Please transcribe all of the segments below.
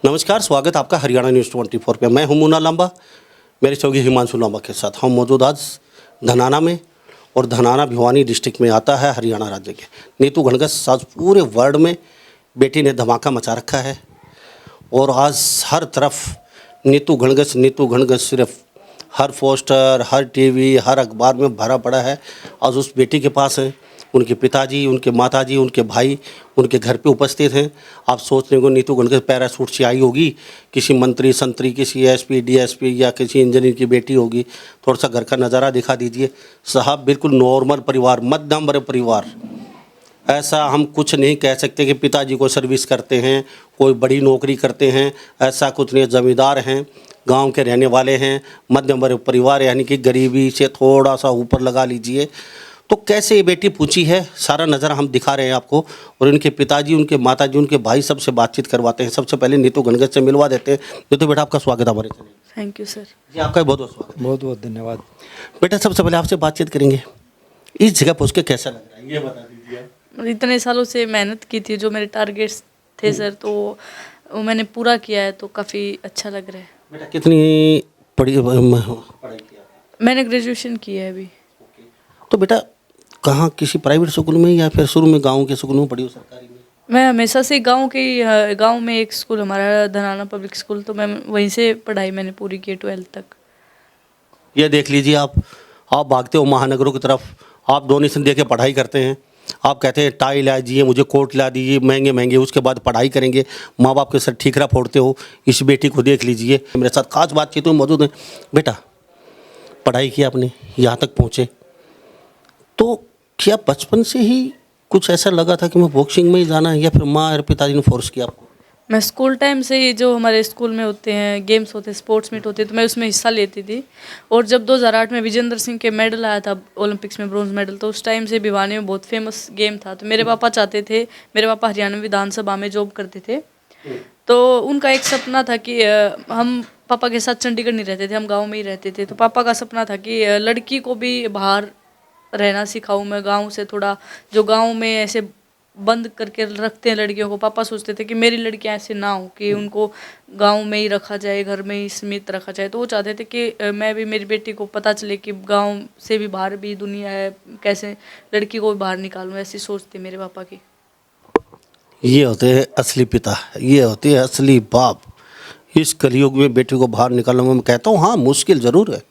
नमस्कार, स्वागत आपका हरियाणा न्यूज़ 24 पे। मैं हूं मुन्ना लांबा, मेरे सहयोगी हिमांशु लांबा के साथ। हम मौजूद आज धनाना में, और धनाना भिवानी डिस्ट्रिक्ट में आता है हरियाणा राज्य के। नीतू घणघस आज पूरे वर्ल्ड में बेटी ने धमाका मचा रखा है, और आज हर तरफ नीतू घणघस सिर्फ हर पोस्टर, हर टीवी, हर अखबार में भरा पड़ा है। आज उस बेटी के पास है, उनके पिताजी, उनके माताजी, उनके भाई उनके घर पे उपस्थित हैं। आप सोच रहे हो नीतू घणघस पैराशूट से आई होगी, किसी मंत्री संतरी, किसी एसपी डीएसपी या किसी इंजीनियर की बेटी होगी। थोड़ा सा घर का नज़ारा दिखा दीजिए साहब, बिल्कुल नॉर्मल परिवार, मध्यम वर्ग परिवार। ऐसा हम कुछ नहीं कह सकते कि पिताजी को सर्विस करते हैं, कोई बड़ी नौकरी करते हैं, ऐसा कुछ नहीं। जमींदार हैं, गांव के रहने वाले हैं, मध्यम वर्ग परिवार, यानी कि गरीबी से थोड़ा सा ऊपर लगा लीजिए। तो कैसे ये बेटी पूछी है, सारा नज़ारा हम दिखा रहे हैं आपको। और इनके पिताजी, उनके माताजी, उनके भाई सबसे बातचीत करवाते हैं। सबसे पहले नीतू घणघस से मिलवा देते हैं। नीतू बेटा, आपका स्वागत है हमारे चैनल। Thank you sir. जी, आपका बहुत बहुत स्वागत। बहुत बहुत धन्यवाद। बेटा, सबसे पहले आपसे बातचीत करेंगे, इस जगह पहुँच के कैसा लग रहा है, ये बता दीजिए। इतने सालों से मेहनत की थी, जो मेरे टारगेट्स थे सर, तो वो मैंने पूरा किया है, तो काफ़ी अच्छा लग रहा है। बेटा, कितनी पढ़ाई की आपने? मैंने ग्रेजुएशन की है अभी। तो बेटा, कहाँ, किसी प्राइवेट स्कूल में या फिर शुरू में गांव के स्कूल में पढ़ी हो, सरकारी में? मैं हमेशा से गांव में एक स्कूल हमारा धनाना पब्लिक स्कूल, तो मैं वहीं से पढ़ाई मैंने पूरी की 12th तक। ये देख लीजिए, आप भागते हो महानगरों की तरफ, आप डोनेशन दे के पढ़ाई करते हैं। आप कहते हैं टाई ला दीजिए, मुझे कोट ला दीजिए, महंगे महंगे, उसके बाद पढ़ाई करेंगे। माँ बाप के सर ठीकरा फोड़ते हो। इस बेटी को देख लीजिए, मेरे साथ खास बातचीत में मौजूद है। बेटा, पढ़ाई की आपने, यहाँ तक पहुँचे, तो क्या बचपन से ही कुछ ऐसा लगा था कि मैं बॉक्सिंग में ही जाना है, या फिर माँ और पिताजी ने फोर्स किया आपको? मैं स्कूल टाइम से ही, जो हमारे स्कूल में होते हैं गेम्स होते हैं, स्पोर्ट्स मीट होते हैं, तो मैं उसमें हिस्सा लेती थी। और जब 2008 में विजेंद्र सिंह के मेडल आया था ओलंपिक्स में, ब्रॉन्ज मेडल, तो उस टाइम से भिवानी में बहुत फेमस गेम था। तो मेरे पापा चाहते थे, मेरे पापा हरियाणा विधानसभा में जॉब करते थे, तो उनका एक सपना था कि हम पापा के साथ चंडीगढ़ नहीं रहते थे, हम गाँव में ही रहते थे। तो पापा का सपना था कि लड़की को भी बाहर रहना सिखाऊं मैं, गांव से थोड़ा, जो गांव में ऐसे बंद करके रखते हैं लड़कियों को, पापा सोचते थे कि मेरी लड़कियां ऐसे ना हो, कि उनको गांव में ही रखा जाए, घर में ही सीमित रखा जाए। तो वो चाहते थे कि मैं भी, मेरी बेटी को पता चले कि गांव से भी बाहर भी दुनिया है, कैसे लड़की को भी बाहर निकालूं, ऐसी सोच थी मेरे पापा की। ये होते हैं असली पिता, ये होते हैं असली बाप। इस कलयुग में बेटी को बाहर निकालना, मैं कहता हूँ हाँ, मुश्किल ज़रूर है,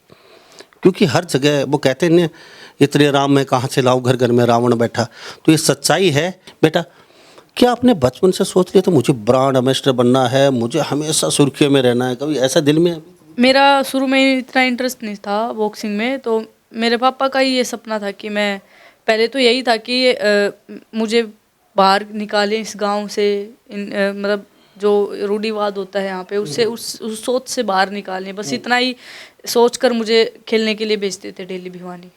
क्योंकि हर जगह वो कहते हैं, इतने राम मैं कहाँ से लाऊं, घर घर में रावण बैठा। तो ये सच्चाई है। बेटा, क्या आपने बचपन से सोच लिया था मुझे ब्रांड एम्बेसडर बनना है, मुझे हमेशा सुर्खियों में रहना है, कभी ऐसा दिल में? मेरा शुरू में इतना इंटरेस्ट नहीं था बॉक्सिंग में, तो मेरे पापा का ही ये सपना था कि मैं, पहले तो यही था कि मुझे बाहर निकालें इस गांव से, मतलब जो रूढ़िवाद होता है यहाँ पे, उससे उस सोच से बाहर निकालें, बस इतना ही सोचकर मुझे खेलने के लिए भेजते थे डेली भिवानी।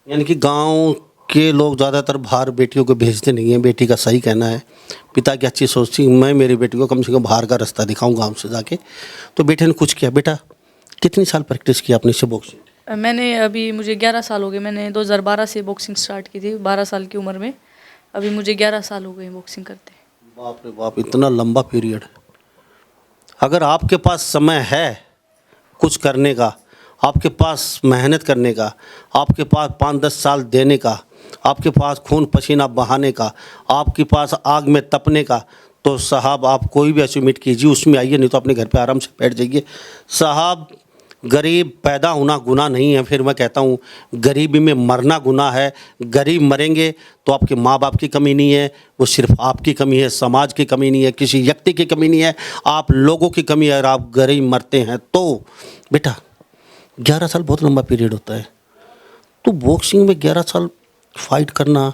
यानी कि गांव के लोग ज़्यादातर बाहर बेटियों को भेजते नहीं हैं। बेटी का सही कहना है, पिता की अच्छी सोच थी, मैं मेरी बेटी को कम से कम बाहर का रास्ता दिखाऊं गांव से जाके। तो बेटे ने कुछ किया। बेटा, कितनी साल प्रैक्टिस की आपने इससे बॉक्सिंग? मैंने अभी, मुझे 11 साल हो गए। मैंने 2012 से बॉक्सिंग स्टार्ट की थी, 12 साल की उम्र में। अभी मुझे 11 साल हो गए बॉक्सिंग करते। बाप रे बाप, इतना लंबा पीरियड। अगर आपके पास समय है कुछ करने का, आपके पास मेहनत करने का, आपके पास 5-10 साल देने का, आपके पास खून पसीना बहाने का, आपके पास आग में तपने का, तो साहब आप कोई भी अचीवमेंट कीजिए, उसमें आइए, नहीं तो अपने घर पे आराम से बैठ जाइए। साहब, गरीब पैदा होना गुनाह नहीं है, फिर मैं कहता हूँ गरीबी में मरना गुनाह है। गरीब मरेंगे तो आपके माँ बाप की कमी नहीं है, वो सिर्फ आपकी कमी है, समाज की कमी नहीं है, किसी व्यक्ति की कमी नहीं है, आप लोगों की कमी है। अगर आप गरीब मरते हैं तो बेटा, 11 साल बहुत लंबा पीरियड होता है। तो बॉक्सिंग में 11 साल फाइट करना,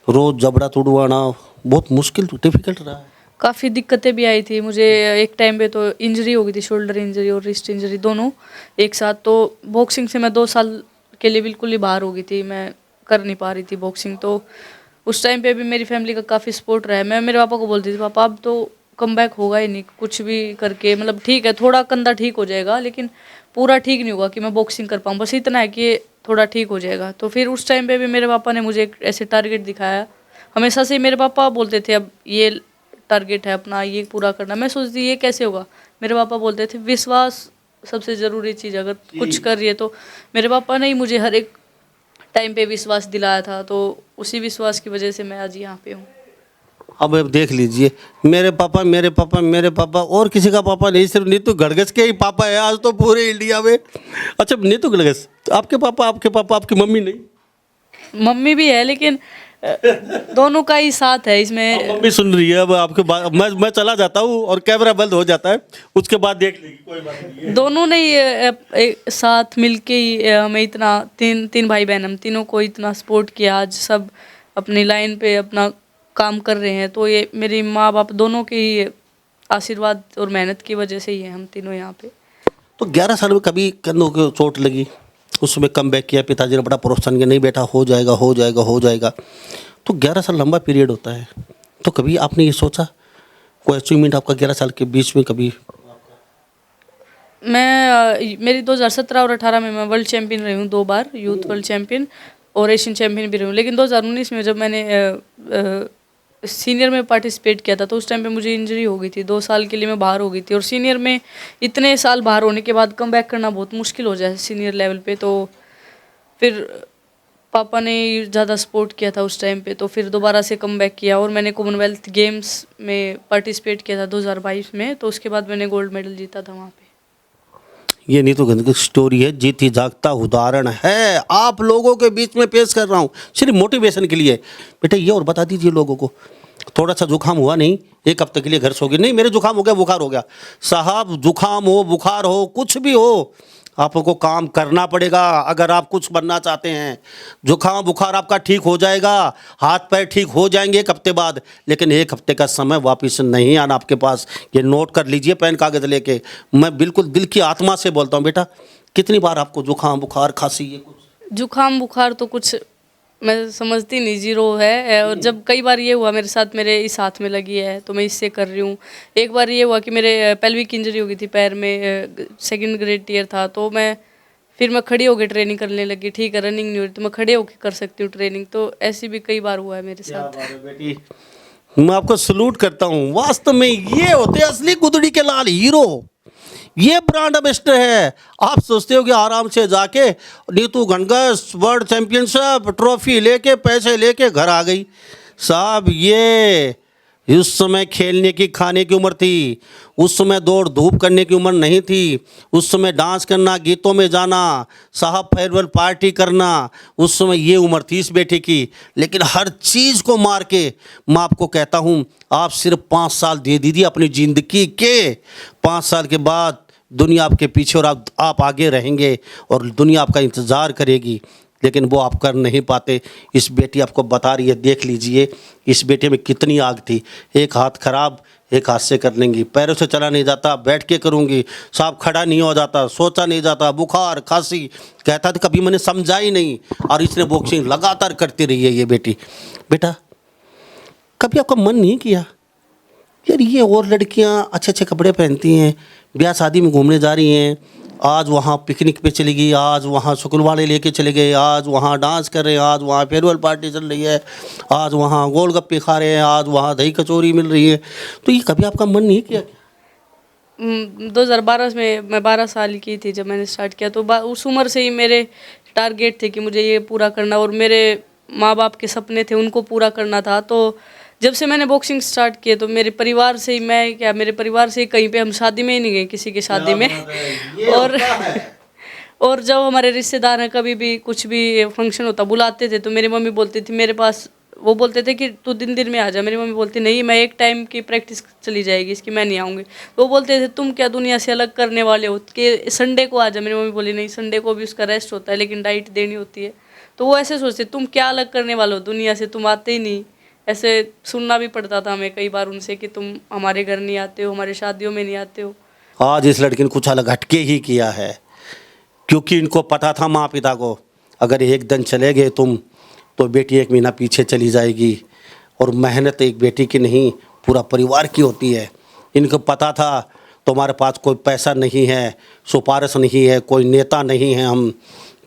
रोज़ जबड़ा तुड़वाना, बहुत मुश्किल, डिफिकल्ट रहा है। काफ़ी दिक्कतें भी आई थी मुझे। एक टाइम पे तो इंजरी हो गई थी, शोल्डर इंजरी और रिस्ट इंजरी दोनों एक साथ। तो बॉक्सिंग से मैं 2 साल के लिए बिल्कुल ही बाहर हो गई थी, मैं कर नहीं पा रही थी बॉक्सिंग। तो उस टाइम पे भी मेरी फैमिली का काफ़ी सपोर्ट रहा है। मैं मेरे पापा को बोलती थी, पापा अब तो कम बैक होगा ही नहीं, कुछ भी करके, मतलब ठीक है थोड़ा कंधा ठीक हो जाएगा, लेकिन पूरा ठीक नहीं होगा कि मैं बॉक्सिंग कर पाऊँ, बस इतना है कि थोड़ा ठीक हो जाएगा। तो फिर उस टाइम पे भी मेरे पापा ने मुझे एक ऐसे टारगेट दिखाया। हमेशा से मेरे पापा बोलते थे, अब ये टारगेट है अपना, ये पूरा करना। मैं सोचती ये कैसे होगा। मेरे पापा बोलते थे विश्वास सबसे ज़रूरी चीज़, अगर कुछ कर रही है तो। मेरे पापा ने ही मुझे हर एक टाइम पे विश्वास दिलाया था, तो उसी विश्वास की वजह से मैं आज यहाँ पे हूँ। अब देख लीजिए, मेरे पापा मेरे पापा मेरे पापा, और किसी का पापा नहीं, सिर्फ नीतू गणगस के ही पापा है आज तो पूरे इंडिया में। अच्छा नीतू गणगस, आपके पापा आपकी मम्मी नहीं? मम्मी भी है, लेकिन दोनों का ही साथ है इसमें। मम्मी सुन रही है अब आपके बात, मैं चला जाता हूँ और कैमरा बंद हो जाता है, उसके बाद देख लेगी, कोई बात नहीं है। दोनों ने एक साथ मिलके ही हमें इतना, तीन भाई बहन, हम तीनों को इतना सपोर्ट किया। आज सब अपनी लाइन पे अपना काम कर रहे हैं, तो ये मेरी माँ बाप दोनों के ही आशीर्वाद और मेहनत की वजह से ही है हम तीनों यहाँ पे। तो 11 साल में कभी कंधों को चोट लगी, उसमें कम बैक किया, पिताजी ने बड़ा प्रोत्साहन किया, नहीं बेटा हो जाएगा हो जाएगा हो जाएगा। तो 11 साल लंबा पीरियड होता है, तो कभी आपने ये सोचा कोई अचीवमेंट आपका 11 साल के बीच में कभी? मेरी 2017 और 18 में मैं वर्ल्ड चैंपियन रही हूँ 2 बार, यूथ वर्ल्ड चैंपियन और एशियन चैंपियन भी रही हूँ। लेकिन 2019 में जब मैंने सीनियर में पार्टिसिपेट किया था, तो उस टाइम पे मुझे इंजरी हो गई थी, 2 साल के लिए मैं बाहर हो गई थी। और सीनियर में इतने साल बाहर होने के बाद कम बैक करना बहुत मुश्किल हो जाए सीनियर लेवल पे। तो फिर पापा ने ज़्यादा सपोर्ट किया था उस टाइम पे, तो फिर दोबारा से कम बैक किया और मैंने कॉमनवेल्थ गेम्स में पार्टिसिपेट किया था 2022 में। तो उसके बाद मैंने गोल्ड मेडल जीता था वहाँ पे। ये नीतू गणगस की स्टोरी है, जीती जागता उदाहरण है, आप लोगों के बीच में पेश कर रहा हूँ सिर्फ मोटिवेशन के लिए। बेटा ये और बता दीजिए लोगों को, थोड़ा सा जुकाम हुआ नहीं, 1 हफ्ते के लिए घर सो गए नहीं, मेरे जुकाम हो गया बुखार हो गया, साहब जुकाम हो बुखार हो कुछ भी हो, आपको काम करना पड़ेगा अगर आप कुछ बनना चाहते हैं। जुकाम बुखार आपका ठीक हो जाएगा, हाथ पैर ठीक हो जाएंगे 1 हफ्ते बाद, लेकिन 1 हफ्ते का समय वापस नहीं आना आपके पास। ये नोट कर लीजिए पेन कागज़ लेके, मैं बिल्कुल दिल की आत्मा से बोलता हूँ। बेटा कितनी बार आपको जुकाम बुखार खांसी ये कुछ? जुकाम बुखार तो कुछ मैं समझती नहीं, 0 है। और जब कई बार ये हुआ मेरे साथ, मेरे इस हाथ में लगी है तो मैं इससे कर रही हूँ। एक बार ये हुआ कि मेरे पेल्विक इंजरी हो गई थी पैर में, 2nd ग्रेड टीयर था, तो मैं खड़ी होकर ट्रेनिंग करने लगी। ठीक है रनिंग नहीं हो रही तो मैं खड़े होकर कर सकती हूँ ट्रेनिंग। तो ऐसी भी कई बार हुआ है मेरे साथ। बेटी मैं आपको सलूट करता हूँ, वास्तव में ये होते असली गुदड़ी के लाल हीरो, ये ब्रांड एम्बेसडर है। आप सोचते हो कि आराम से जाके नीतू गणगस वर्ल्ड चैंपियनशिप ट्रॉफी लेके पैसे लेके घर आ गई, साहब ये उस समय खेलने की खाने की उम्र थी, उस समय दौड़ धूप करने की उम्र नहीं थी, उस समय डांस करना गीतों में जाना साहब फेयरवेल पार्टी करना, उस समय ये उम्र थी इस बेटे की। लेकिन हर चीज़ को मार के मैं आपको कहता हूँ, आप सिर्फ 5 साल दे दीजिए अपनी ज़िंदगी के, 5 साल के बाद दुनिया आपके पीछे और आप आगे रहेंगे और दुनिया आपका इंतज़ार करेगी। लेकिन वो आप कर नहीं पाते। इस बेटी आपको बता रही है, देख लीजिए इस बेटे में कितनी आग थी। एक हाथ खराब, एक हाथ से कर लेंगी, पैरों से चला नहीं जाता, बैठ के करूँगी, साहब खड़ा नहीं हो जाता, सोचा नहीं जाता, बुखार खांसी, कहता था कभी मैंने समझा ही नहीं। और इसने बॉक्सिंग लगातार करती रही है ये बेटी। बेटा कभी आपका मन नहीं किया यार ये और लड़कियां अच्छे अच्छे कपड़े पहनती हैं, ब्याह शादी में घूमने जा रही हैं, आज वहाँ पिकनिक पे चली गई, आज वहाँ स्कूल वाले लेके चले गए, आज वहाँ डांस कर रहे हैं, आज वहाँ फेयरवेल पार्टी चल रही है, आज वहाँ गोलगप्पे खा रहे हैं, आज वहाँ दही कचौरी मिल रही है, तो ये कभी आपका मन नहीं किया? 2012 में मैं 12 साल की थी जब मैंने स्टार्ट किया, तो उस उम्र से ही मेरे टारगेट थे कि मुझे ये पूरा करना और मेरे माँ बाप के सपने थे उनको पूरा करना था। तो जब से मैंने बॉक्सिंग स्टार्ट किया तो मेरे परिवार से ही मेरे परिवार से ही कहीं पे हम शादी में ही नहीं गए किसी की शादी में। और जब हमारे रिश्तेदार हैं कभी भी कुछ भी फंक्शन होता बुलाते थे तो मेरी मम्मी बोलती थी मेरे पास, वो बोलते थे कि तू दिन में आ जा। मेरी मम्मी बोलती नहीं मैं एक टाइम की प्रैक्टिस चली जाएगी इसकी, मैं नहीं आऊँगी। वो बोलते थे तुम क्या दुनिया से अलग करने वाले हो कि संडे को आ जा। मेरी मम्मी बोली नहीं संडे को भी उसका रेस्ट होता है लेकिन डाइट देनी होती है। तो वो ऐसे सोचते तुम क्या अलग करने वाले हो दुनिया से, तुम आते ही नहीं। ऐसे सुनना भी पड़ता था हमें कई बार उनसे कि तुम हमारे घर नहीं आते हो, हमारे शादियों में नहीं आते हो। आज इस लड़की ने कुछ अलग हटके ही किया है क्योंकि इनको पता था माँ पिता को अगर एक दिन चले गए तुम तो बेटी 1 महीना पीछे चली जाएगी। और मेहनत एक बेटी की नहीं पूरा परिवार की होती है। इनको पता था तुम्हारे पास कोई पैसा नहीं है, सिफारिश नहीं है, कोई नेता नहीं है हम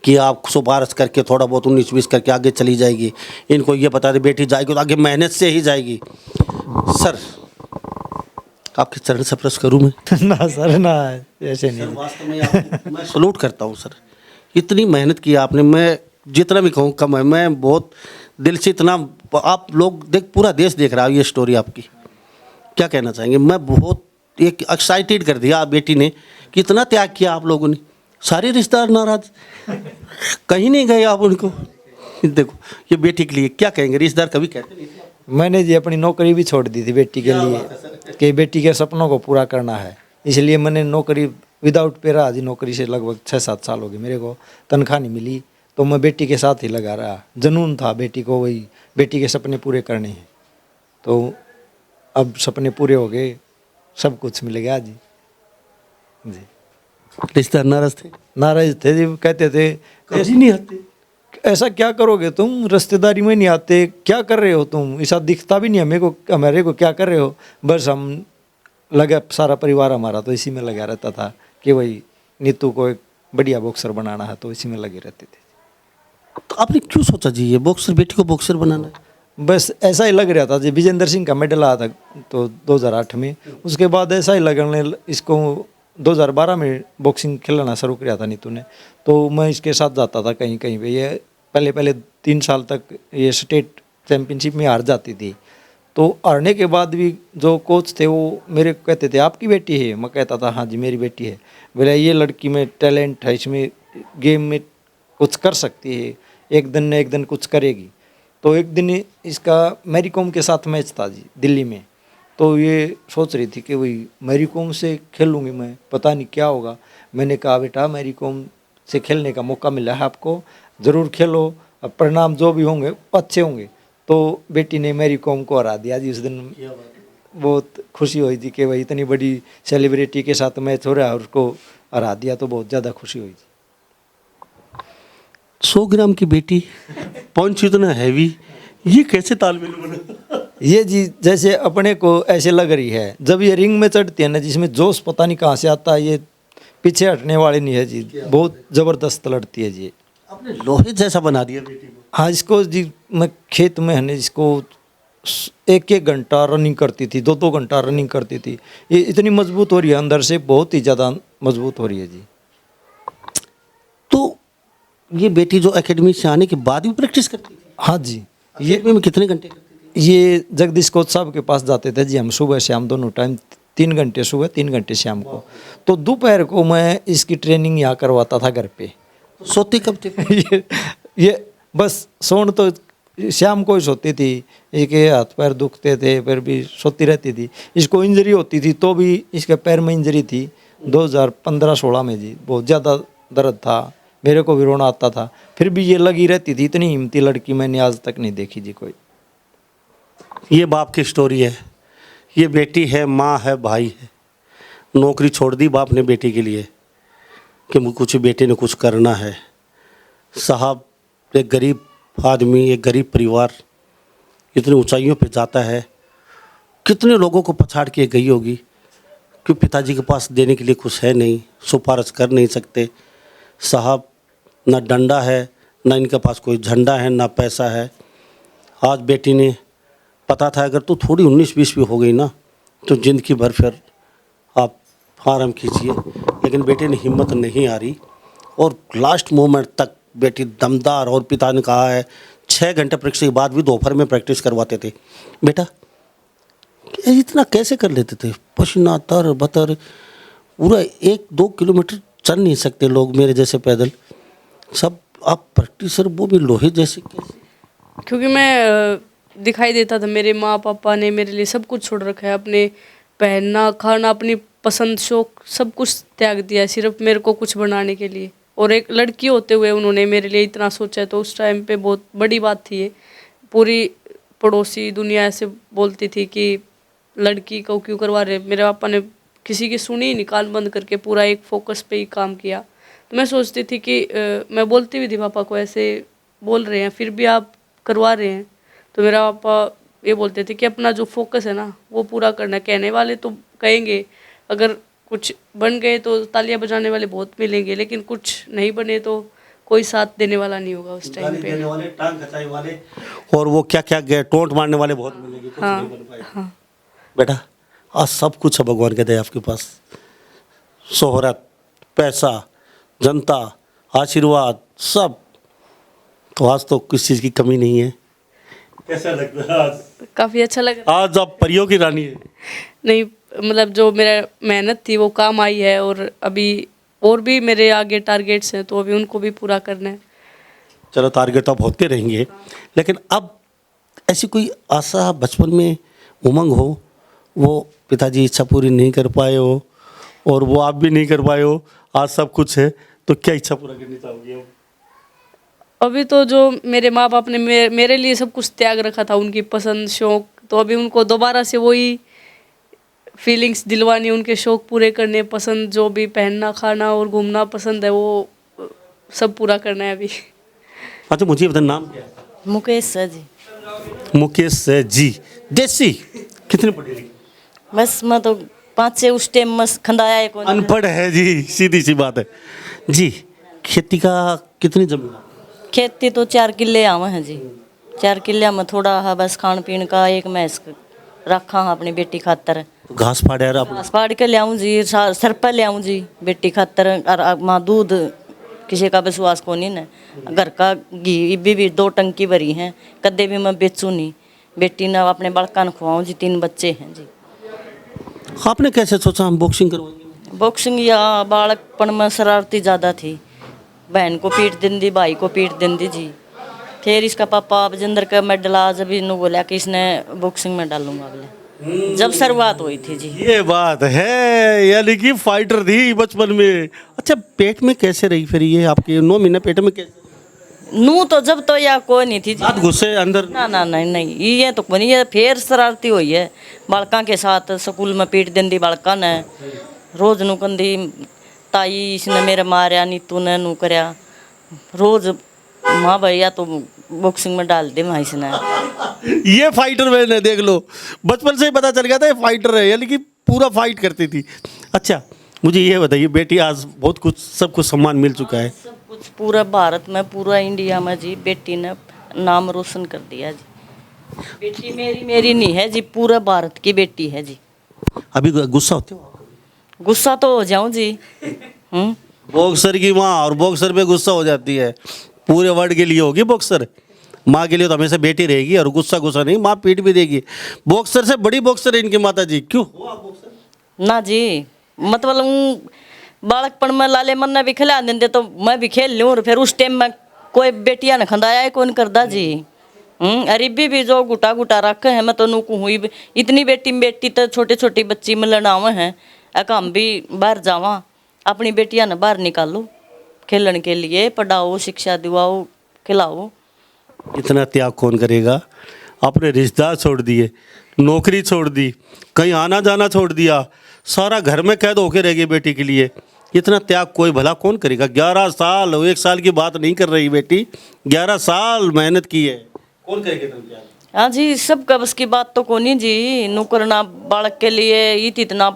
कि आप सिफारिश करके थोड़ा बहुत 19-20 करके आगे चली जाएगी। इनको ये पता था बेटी जाएगी तो आगे मेहनत से ही जाएगी। सर आपके चरण से प्रश्न करूँ मैं? ना सर ना, ऐसे सर नहीं। वास्तव में आपको मैं सलूट करता हूँ सर, इतनी मेहनत की आपने, मैं जितना भी कहूँ कम है। मैं बहुत दिल से इतना, आप लोग देख, पूरा देश देख रहा है ये स्टोरी आपकी, क्या कहना चाहेंगे? मैं बहुत एक एक्साइटेड कर दिया आप बेटी ने कि इतना त्याग किया आप लोगों ने, सारे रिश्तेदार नाराज, कहीं नहीं गए आप उनको। देखो ये बेटी के लिए क्या कहेंगे, रिश्तेदार कभी कहते नहीं थे? मैंने जी अपनी नौकरी भी छोड़ दी थी बेटी के लिए कि बेटी के सपनों को पूरा करना है, इसलिए मैंने नौकरी विदाउट पे रहा जी। नौकरी से लगभग 6-7 साल हो गए, मेरे को तनख्वाह नहीं मिली, तो मैं बेटी के साथ ही लगा रहा। जुनून था बेटी को, वही बेटी के सपने पूरे करने हैं, तो अब सपने पूरे हो गए, सब कुछ मिल गया जी। जी रिश्तेदार नाराज थे? नाराज थे जी, कहते थे कभी नहीं आते? ऐसा क्या करोगे तुम, रिश्तेदारी में नहीं आते, क्या कर रहे हो तुम, ऐसा दिखता भी नहीं हमें को क्या कर रहे हो। बस हम लगा, सारा परिवार हमारा तो इसी में लगा रहता था कि भाई नीतू को एक बढ़िया बॉक्सर बनाना है, तो इसी में लगे रहते थे। तो आपने क्यों सोचा जी ये बॉक्सर, बेटी को बॉक्सर बनाना है? बस ऐसा ही लग रहा था जी। विजेंद्र सिंह का मेडल आया था तो 2008 में, उसके बाद ऐसा ही लगने, इसको 2012 में बॉक्सिंग खेलना शुरू किया था नीतू ने, तो मैं इसके साथ जाता था कहीं कहीं पे। ये पहले 3 साल तक ये स्टेट चैम्पियनशिप में हार जाती थी, तो हारने के बाद भी जो कोच थे वो मेरे को कहते थे आपकी बेटी है, मैं कहता था हाँ जी मेरी बेटी है। बोले ये लड़की में टैलेंट है, इसमें गेम में कुछ कर सकती है, एक दिन न एक दिन कुछ करेगी। तो एक दिन इसका मैरी कॉम के साथ मैच था जी दिल्ली में, तो ये सोच रही थी कि वही मैरी कॉम से खेलूँगी मैं, पता नहीं क्या होगा। मैंने कहा बेटा मैरी कॉम से खेलने का मौका मिला है आपको, ज़रूर खेलो, अब परिणाम जो भी होंगे अच्छे होंगे। तो बेटी ने मैरी कॉम को हरा दिया जी उस दिन। बहुत खुशी हुई थी कि भाई इतनी बड़ी सेलिब्रिटी के साथ मैच हो रहा है और उसको हरा दिया, तो बहुत ज़्यादा खुशी हुई थी। 100 ग्राम की बेटी, पंच इतना हैवी, ये कैसे तालमेल बना? ये जी जैसे अपने को ऐसे लग रही है, जब ये रिंग में चढ़ती है ना, जिसमें जोश पता नहीं कहाँ से आता है, ये पीछे हटने वाली नहीं है जी, बहुत ज़बरदस्त लड़ती है जी। आपने लोहे जैसा बना दिया बेटी को। हाँ, इसको जी मैं खेत में है ना, इसको 1-1 घंटा रनिंग करती थी, 2-2 घंटा रनिंग करती थी। ये इतनी मजबूत हो रही है अंदर से, बहुत ही ज़्यादा मजबूत हो रही है जी। तो ये बेटी जो एकेडमी से आने के बाद भी प्रैक्टिस करती थी? हाँ जी, ये एकेडमी में कितने घंटे करती थी? ये जगदीश कोच साहब के पास जाते थे जी हम, सुबह शाम दोनों टाइम, 3 घंटे सुबह 3 घंटे शाम को। तो दोपहर को मैं इसकी ट्रेनिंग यहाँ करवाता था घर पे। तो सोती कब थे? ये बस सोन तो शाम को ही सोती थी, इसके हाथ पैर दुखते थे फिर भी सोती रहती थी। इसको इंजरी होती थी तो भी, इसके पैर में इंजरी थी 2015-16 में जी, बहुत ज़्यादा दर्द था, मेरे को भी रोना आता था, फिर भी ये लगी रहती थी। इतनी हिम्मती लड़की मैंने आज तक नहीं देखी जी कोई। ये बाप की स्टोरी है, ये बेटी है, माँ है, भाई है, नौकरी छोड़ दी बाप ने बेटी के लिए कि कुछ बेटे ने कुछ करना है। साहब एक गरीब आदमी, एक गरीब परिवार इतनी ऊंचाइयों पे जाता है, कितने लोगों को पछाड़ के गई होगी कि पिताजी के पास देने के लिए कुछ है नहीं, सिफारिश कर नहीं सकते। साहब ना डंडा है, ना इनके पास कोई झंडा है, ना पैसा है। आज बेटी ने पता था अगर तो थोड़ी 19-20 भी हो गई ना तो ज़िंदगी भर फिर आप आराम कीजिए, लेकिन बेटे ने हिम्मत नहीं हारी और लास्ट मोमेंट तक बेटी दमदार। और पिता ने कहा है 6 घंटे प्रैक्टिस के बाद भी दोपहर में प्रैक्टिस करवाते थे। बेटा इतना कैसे कर लेते थे, पसीना तर बतर, पूरा 1-2 किलोमीटर चल नहीं सकते लोग मेरे जैसे पैदल, सब आप प्रैक्टिसर, वो भी लोहे जैसे कैसे? क्योंकि मैं दिखाई देता था, मेरे माँ पापा ने मेरे लिए सब कुछ छोड़ रखा है, अपने पहनना खाना, अपनी पसंद शौक सब कुछ त्याग दिया है सिर्फ मेरे को कुछ बनाने के लिए। और एक लड़की होते हुए उन्होंने मेरे लिए इतना सोचा है, तो उस टाइम पे बहुत बड़ी बात थी ये। पूरी पड़ोसी दुनिया ऐसे बोलती थी कि लड़की को क्यों करवा रहे। मेरे पापा ने किसी की सुनी नहीं, कान बंद करके पूरा एक फोकस पे ही काम किया। तो मैं सोचती थी कि मैं बोलती भी थी पापा को, ऐसे बोल रहे हैं फिर भी आप करवा रहे हैं। तो मेरा पापा ये बोलते थे कि अपना जो फोकस है ना वो पूरा करना। कहने वाले तो कहेंगे, अगर कुछ बन गए तो तालियां बजाने वाले बहुत मिलेंगे, लेकिन कुछ नहीं बने तो कोई साथ देने वाला नहीं होगा उस टाइम पे। वाले, टांग खचाई वाले और वो क्या क्या टोंट मारने वाले बहुत मिलेंगे, कुछ नहीं बन पाएगा। हाँ। बेटा आज सब कुछ है भगवान के दया आपके पास, शोहरत, पैसा, जनता, आशीर्वाद, सब। तो आज तो किसी चीज़ की कमी नहीं है। कैसा लगता है आज? काफ़ी अच्छा लग रहा आज आप परियों की रानी है। है। नहीं मतलब जो मेरा मेहनत थी वो काम आई है, और अभी और भी मेरे आगे टारगेट्स हैं, तो अभी उनको भी पूरा करना है। चलो टारगेट आप होते रहेंगे, लेकिन अब ऐसी कोई आशा बचपन में उमंग हो, वो पिताजी इच्छा पूरी नहीं कर पाए हो और वो आप भी नहीं कर पाए हो, आज सब कुछ है, तो क्या इच्छा पूरा करनी चाहोगे अब? अभी तो जो मेरे माँ बाप ने मेरे लिए सब कुछ त्याग रखा था, उनकी पसंद शौक, तो अभी उनको दोबारा से वही फीलिंग्स दिलवानी, उनके शौक पूरे करने, पसंद जो भी पहनना, खाना और घूमना पसंद है, वो सब पूरा करना है अभी। अच्छा मुझे बता, नाम क्या है? मुकेश सर जी। मुकेश जी। देसी कितने पढ़े लिखे? बस मैं तो 5 से उस टाइम मस खंदाया है कौन। अनपढ़ है जी, सीधी सी बात है जी। खेती का कितनी जमीन है? खेती तो 4 किले आवा हैं जी। 4 किले में थोड़ा है बस खान पीन का, एक मैस रखा हाँ अपनी बेटी खातर। तो घास फाड़े आप? घास फाड़ के लियाऊँ जी, सर पर लियाऊँ जी बेटी खातर। और माँ दूध किसी का विश्वास को नहीं न, घर का घी भी 2 टंकी भरी हैं, कदे भी मैं बेचूँ नहीं। बेटी ने अपने बड़का न खुआऊँ जी, 3 बच्चे हैं जी। आपने कैसे सोचा हम बॉक्सिंग करवाएंगे? बॉक्सिंग या बालकपन में शरारती ज़्यादा थी, बहन को पीट देंदी, भाई को पीट देंदी जी। फिर इसका पापा बजेंद्र का मेडल आज अभी इन्हों बोला कि इसने बॉक्सिंग में डालूंगा बोले, जब शुरुआत हुई थी जी। ये बात है, यानी कि फाइटर थी बचपन में। अच्छा पेट में कैसे रही फिर ये आपके 9 महीने पेट में कैसे? नू तो जब तो या कोई नहीं थी जी। दांत घुसे अंदर? ना ना नहीं नहीं, ये तो कोई नहीं, ये फिर शरारती हुई है बालका के साथ। स्कूल में पीट देंदी बालका ने, रोज नू कंदी ताई इसने मेरे मारिया, नीतू ने नू करया रोज। माँ भैया तो बॉक्सिंग में डाल दे माँ इसने। ये फाइटर मैन है, देख लो, बचपन से ही पता चल गया था ये फाइटर है, यानी कि पूरा फाइट करती थी। अच्छा मुझे ये बताइए, बेटी आज बहुत कुछ, सब कुछ सम्मान मिल चुका है, सब कुछ पूरा भारत में, पूरा इंडिया में जी बेटी ने नाम रोशन कर दिया जी। बेटी मेरी नहीं है जी, पूरा भारत की बेटी है जी। अभी गुस्सा होते हो? गुस्सा तो हो जाऊं जी। बॉक्सर की माँ और बॉक्सर पे गुस्सा हो जाती है, पूरे वर्ल्ड के लिए होगी बॉक्सर। माँ के लिए तो हमेशा बेटी रहेगी, और गुस्सा नहीं, माँ पीट भी देगी। बॉक्सर से बड़ी बॉक्सर है इनकी माता जी, क्यों हो आप बॉक्सर? ना जी, मतलब बालकपन में लाले मन्ना भी खिला देते तो मैं भी खेल लूँ, और फिर उस टाइम में कोई बेटियां ने खंदाया है कौन करदा जी। अरीबी भी जो गुटा गुटा रखे हैं, मैं तो नूकू हुई इतनी बेटी तो छोटी छोटी बच्ची में लड़ावे हैं, एक हम भी बाहर जावा, अपनी बेटियां ने बाहर निकालो खेलने के लिए, पढ़ाओ, शिक्षा दिवाओ, खिलाओ। इतना त्याग कौन करेगा? अपने रिश्तेदार छोड़ दिए, नौकरी छोड़ दी, कहीं आना जाना छोड़ दिया, सारा घर में कैद होके रह गई बेटी के लिए। इतना त्याग कोई भला कौन करेगा? 11 साल, 1 साल की बात नहीं कर रही बेटी, 11 साल मेहनत की है, कौन करेगा इतना त्याग? हाँ जी, सबका बस की बात तो कोनी जी। नौकरना बालक के लिए इतना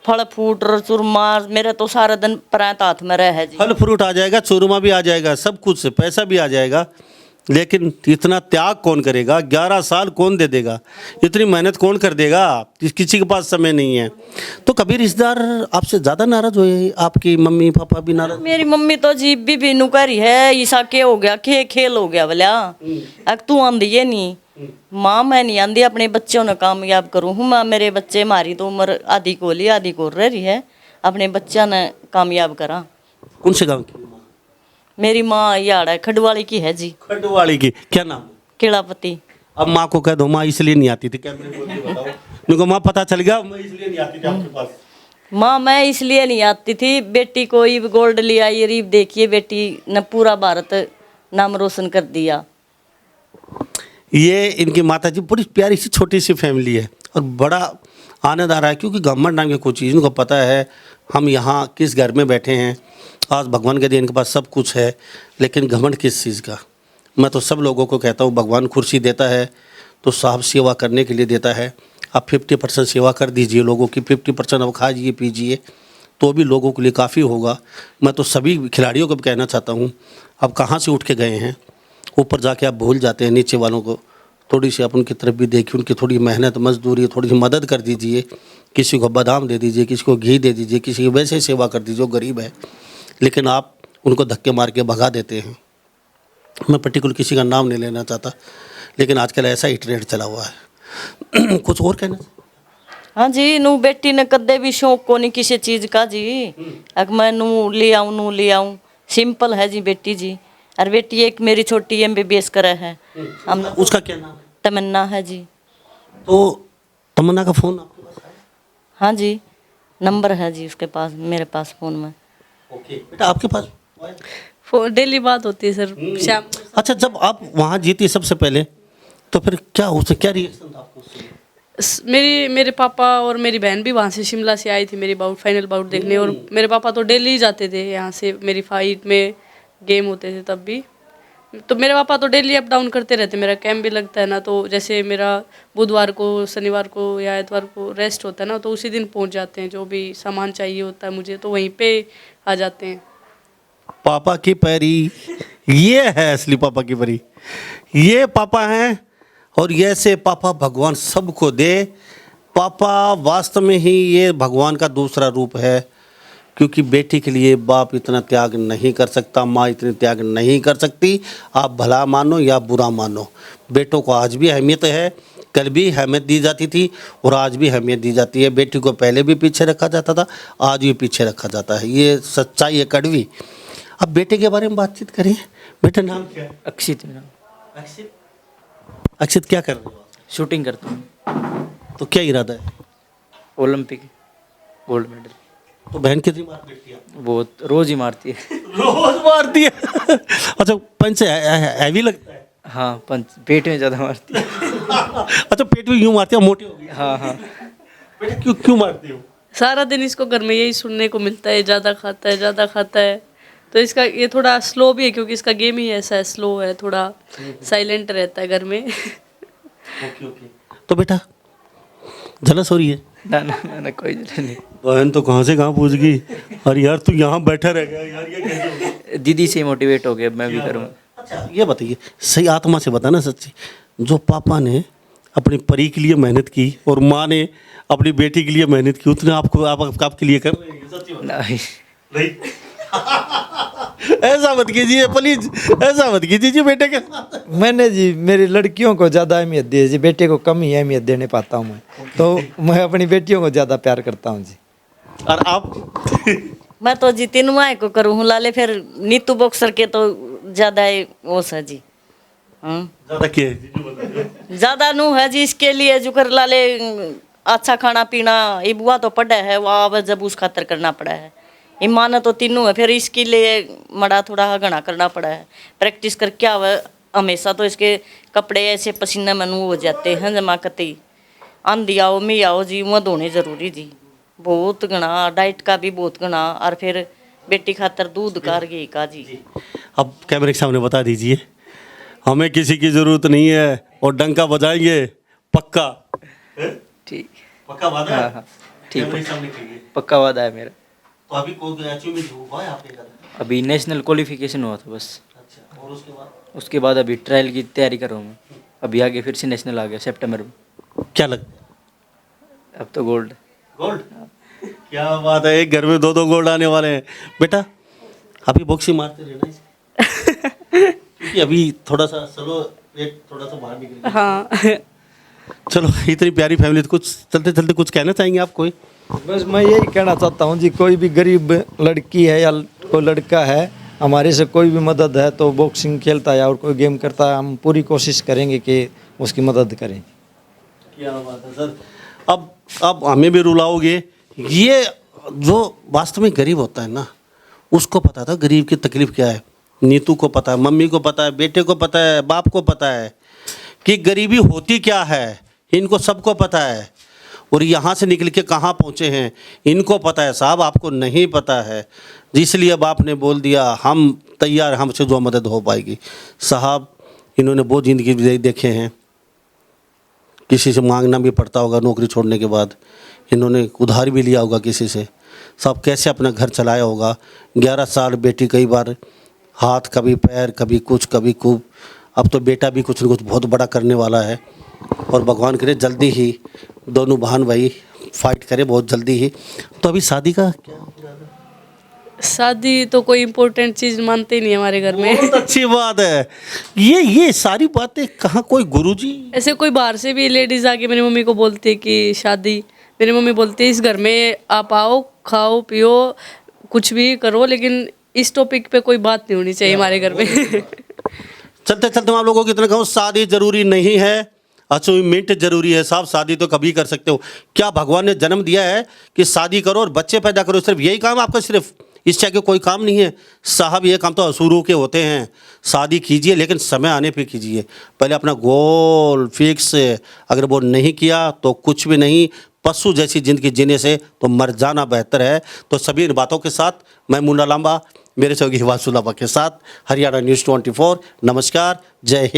फल फ्रूट और चूरमा, मेरे तो सारा दिन प्रांत हाथ में रहे जी। फल फ्रूट आ जाएगा, चूरमा भी आ जाएगा, सब कुछ से पैसा भी आ जाएगा, लेकिन इतना त्याग कौन करेगा? 11 साल कौन दे देगा? इतनी मेहनत कौन कर देगा? किसी के पास समय नहीं है। तो कभी रिश्तेदार आपसे ज़्यादा नाराज हुए? आपकी मम्मी पापा भी नाराज? मेरी मम्मी तो जी भी नुकारी है, ईसा के हो गया, खेल हो गया बोला, अब तू आंदी ये नहीं माँ, मैं नहीं आंदी, अपने बच्चों ने कामयाब करूँ हूँ मैं। मेरे बच्चे, मारी तो उम्र आधी कोली आधी कोर रही है, अपने बच्चा ने कामयाब करा। कौन से गाँव की? मेरी माँ याड़ है, खडवाली की है जी। खडवाली की, क्या नाम? केलापति। अब माँ को कह दो माँ इसलिए नहीं आती थी, कैमरे में बताओ, उनको माँ पता चल गया मैं इसलिए नहीं आती थी आपके पास। माँ मैं इसलिए नहीं आती थी, बेटी को ईब गोल्ड लिया, ये रीब देखिए, बेटी ने पूरा भारत नाम रोशन कर दिया। ये इनकी माता जी बड़ी प्यारी सी छोटी सी फैमिली है, और बड़ा आनंद आ रहा है, क्योंकि घमंड नाम की कोई चीज़ इनको पता है हम यहाँ किस घर में बैठे हैं। आज भगवान के दिन इनके पास सब कुछ है, लेकिन घमंड किस चीज़ का? मैं तो सब लोगों को कहता हूँ, भगवान खुर्सी देता है तो साहब सेवा करने के लिए देता है। आप 50% सेवा कर दीजिए लोगों की, 50% अब खाइए पीजिए, तो भी लोगों के लिए काफ़ी होगा। मैं तो सभी खिलाड़ियों को भी कहना चाहता हूँ, अब कहाँ से उठ के गए हैं, ऊपर जाके आप भूल जाते हैं नीचे वालों को, थोड़ी सी आप उनकी तरफ भी देखिए, उनकी थोड़ी मेहनत मजदूरी, थोड़ी सी मदद कर दीजिए, किसी को बादाम दे दीजिए, किसी को घी दे दीजिए, किसी की वैसे सेवा कर दीजिए जो गरीब है, लेकिन आप उनको धक्के मार के भगा देते हैं। मैं पर्टिकुलर किसी का नाम नहीं लेना चाहता, लेकिन आजकल ऐसा ही ट्रेंड चला हुआ है। कुछ और कहना? हाँ जी, नू बेटी ने कदे भी शौक को नहीं किसी चीज का जी। अगर मैं नू ले आऊं सिंपल है जी बेटी जी। और बेटी एक मेरी छोटी MBBS करे है। हम उसका क्या नाम है? तमन्ना है जी। तो तमन्ना का फ़ोन आपके पास है? हाँ जी, नंबर है जी उसके पास, मेरे पास फ़ोन में। ओके बेटा, आपके पास डेली बात होती है सर शाम। अच्छा, जब आप वहाँ जीती सबसे पहले, तो फिर क्या उससे क्या रिएक्शन था आपको उससे? मेरे पापा और मेरी बहन भी वहाँ से शिमला से आई थी मेरी फाइनल बाउट देखने, और मेरे पापा तो डेली जाते थे यहाँ से, मेरी फाइट में गेम होते थे तब भी। तो मेरे पापा तो डेली अप डाउन करते रहते, मेरा कैंप भी लगता है ना, तो जैसे मेरा बुधवार को, शनिवार को या इतवार को रेस्ट होता है ना, तो उसी दिन पहुँच जाते हैं। जो भी सामान चाहिए होता है मुझे तो वहीं पे आ जाते हैं। पापा की पैरी, ये है असली पापा की परी, ये पापा हैं। और ये से पापा भगवान सबको दे। पापा वास्तव में ही ये भगवान का दूसरा रूप है, क्योंकि बेटी के लिए बाप इतना त्याग नहीं कर सकता, माँ इतनी त्याग नहीं कर सकती। आप भला मानो या बुरा मानो, बेटों को आज भी अहमियत है, कल भी अहमियत दी जाती थी और आज भी अहमियत दी जाती है। बेटी को पहले भी पीछे रखा जाता था, आज भी पीछे रखा जाता है। ये सच्चाई है कड़वी। अब बेटे के बारे में बातचीत करें। बेटा नाम क्या है? अक्षित मेरा। अक्षित। अक्षित क्या कर रहे हो? शूटिंग करता हूँ। तो क्या इरादा है? Olympic gold medal. तो बहन कितनी मार पीटती है? बहुत रोज ही मारती है। रोज मारती है। अच्छा, पंच से हैवी लगता है? हाँ, पंच पेट में ज़्यादा मारती है। अच्छा, पेट में यूँ मारती है, मोटी हो गई? हाँ हाँ। बेटा क्यों क्यों मारती हो? सारा दिन इसको घर में यही सुनने को मिलता है, ज़्यादा खाता है, ज़्यादा खाता है। तो इसका ये थोड़ा स्लो भी है, क्योंकि इसका गेम ही ऐसा है, स्लो है, थोड़ा साइलेंट रहता है घर में। Okay okay. तो बेटा झलस हो रही है? ना ना ना, ना कोई जलन नहीं। बहन तो कहाँ से कहाँ पहुँच गई। अरे यार तू यहाँ बैठा रह गया यार, ये कैसे हो गया? दीदी से मोटिवेट हो गया, मैं भी करूँगा। अच्छा ये बताइए, सही आत्मा से बताना सच्ची, जो पापा ने अपनी परी के लिए मेहनत की और माँ ने अपनी बेटी के लिए मेहनत की, उतने आपको आपके लिए कर रहे हैं? सच्ची बात नहीं नहीं। ऐसा मत कीजिए प्लीज, ऐसा मत कीजिए बेटे के साथ। मैंने जी मेरी लड़कियों को ज़्यादा अहमियत दी है जी, बेटे को कम ही अहमियत देने पाता हूँ मैं, तो मैं अपनी बेटियों को ज़्यादा प्यार करता हूँ जी। और आप? मैं तो जी तीनों को करूँ हूँ लाले, फिर नीतू बॉक्सर के तो ज़्यादा है वो सर जी। ज़्यादा क्या है? ज़्यादा नू है जी इसके लिए जो कर लाले अच्छा खाना पीना, ये बुआ तो पड़ा है, वह जब उस खातर करना पड़ा है। ईमान तो तीनों है, फिर इसके लिए मड़ा थोड़ा घना करना पड़ा है। प्रैक्टिस कर क्या हुआ, हमेशा तो इसके कपड़े ऐसे पसीना में हो जाते हैं जमा कती। आंधी आओ मी आओ जी, वहाँ धोने जरूरी जी, बहुत घना, डाइट का भी बहुत घना, और फिर बेटी खातर दूध का घी का जी। अब कैमरे के सामने बता दीजिए, हमें किसी की ज़रूरत नहीं है और डंका बजाएंगे पक्का? ठीक। पक्का वादा है? हाँ हाँ ठीक कैमरे है, के सामने कहिए। पक्का वादा है मेरा। तो अभी कोई अचीवमेंट हुआ है आपके घर? अभी नेशनल क्वालिफिकेशन हुआ था बस। अच्छा, और उसके बाद? उसके बाद अभी ट्रायल की तैयारी कर रहा हूँ मैं। अभी आगे फिर से नेशनल आ गया सितंबर में। क्या लगता है? अब तो गोल्ड। गोल्ड? क्या बात है, एक घर में दो गोल्ड आने वाले हैं। बेटा अभी बॉक्सिंग मारते रहना इसे। क्योंकि अभी थोड़ा सा स्लो, एक थोड़ा सा बाहर निकल गया। हाँ। चलो, इतनी प्यारी फैमिली, तो कुछ चलते चलते कुछ कहना चाहेंगे आप? कोई बस मैं यही कहना चाहता हूँ जी, कोई भी गरीब लड़की है या कोई लड़का है, हमारे से कोई भी मदद है तो बॉक्सिंग खेलता है और कोई गेम करता है, हम पूरी कोशिश करेंगे कि उसकी मदद करें। क्या बात है सर। अब हमें भी रुलाओगे। ये जो वास्तव में गरीब होता है ना, उसको पता था गरीब की तकलीफ क्या है। नीतू को पता है, मम्मी को पता है, बेटे को पता है, बाप को पता है कि गरीबी होती क्या है। इनको सबको पता है, और यहाँ से निकल के कहाँ पहुँचे हैं इनको पता है। साहब आपको नहीं पता है, इसलिए बाप ने बोल दिया हम तैयार, हमसे जो मदद हो पाएगी। साहब इन्होंने वो ज़िंदगी देखे हैं, किसी से मांगना भी पड़ता होगा नौकरी छोड़ने के बाद, इन्होंने उधार भी लिया होगा किसी से। सब कैसे अपना घर चलाया होगा। 11 साल बेटी कई बार हाथ, कभी पैर, कभी कुछ कभी खूब। अब तो बेटा भी कुछ न कुछ बहुत बड़ा करने वाला है और भगवान करे जल्दी ही दोनों बहन भाई फाइट करें बहुत जल्दी ही। तो अभी शादी का क्या? शादी तो कोई इम्पोर्टेंट चीज़ मानते ही नहीं हमारे घर में। बहुत अच्छी बात है। ये सारी बातें कहाँ कोई गुरुजी? ऐसे कोई बाहर से भी लेडीज आके मेरी मम्मी को बोलती है कि शादी, मेरी मम्मी बोलती है इस घर में आप आओ, खाओ पियो, कुछ भी करो, लेकिन इस टॉपिक पे कोई बात नहीं होनी चाहिए हमारे घर में। चलते चलते मैं आप लोगों की इतना कहूँ, शादी जरूरी नहीं है, अचीवमेंट जरूरी है साहब। शादी तो कभी कर सकते हो। क्या भगवान ने जन्म दिया है कि शादी करो और बच्चे पैदा करो, सिर्फ यही काम आपका? सिर्फ इससे आगे कोई काम नहीं है साहब। ये काम तो असुरों के होते हैं। शादी कीजिए लेकिन समय आने पे कीजिए। पहले अपना गोल फिक्स, अगर वो नहीं किया तो कुछ भी नहीं। पशु जैसी ज़िंदगी जीने से तो मर जाना बेहतर है। तो सभी इन बातों के साथ मैं मुन्ना लांबा मेरे सहयोगी हिमांशु लांबा के साथ हरियाणा न्यूज़ 24। नमस्कार, जय हिंद।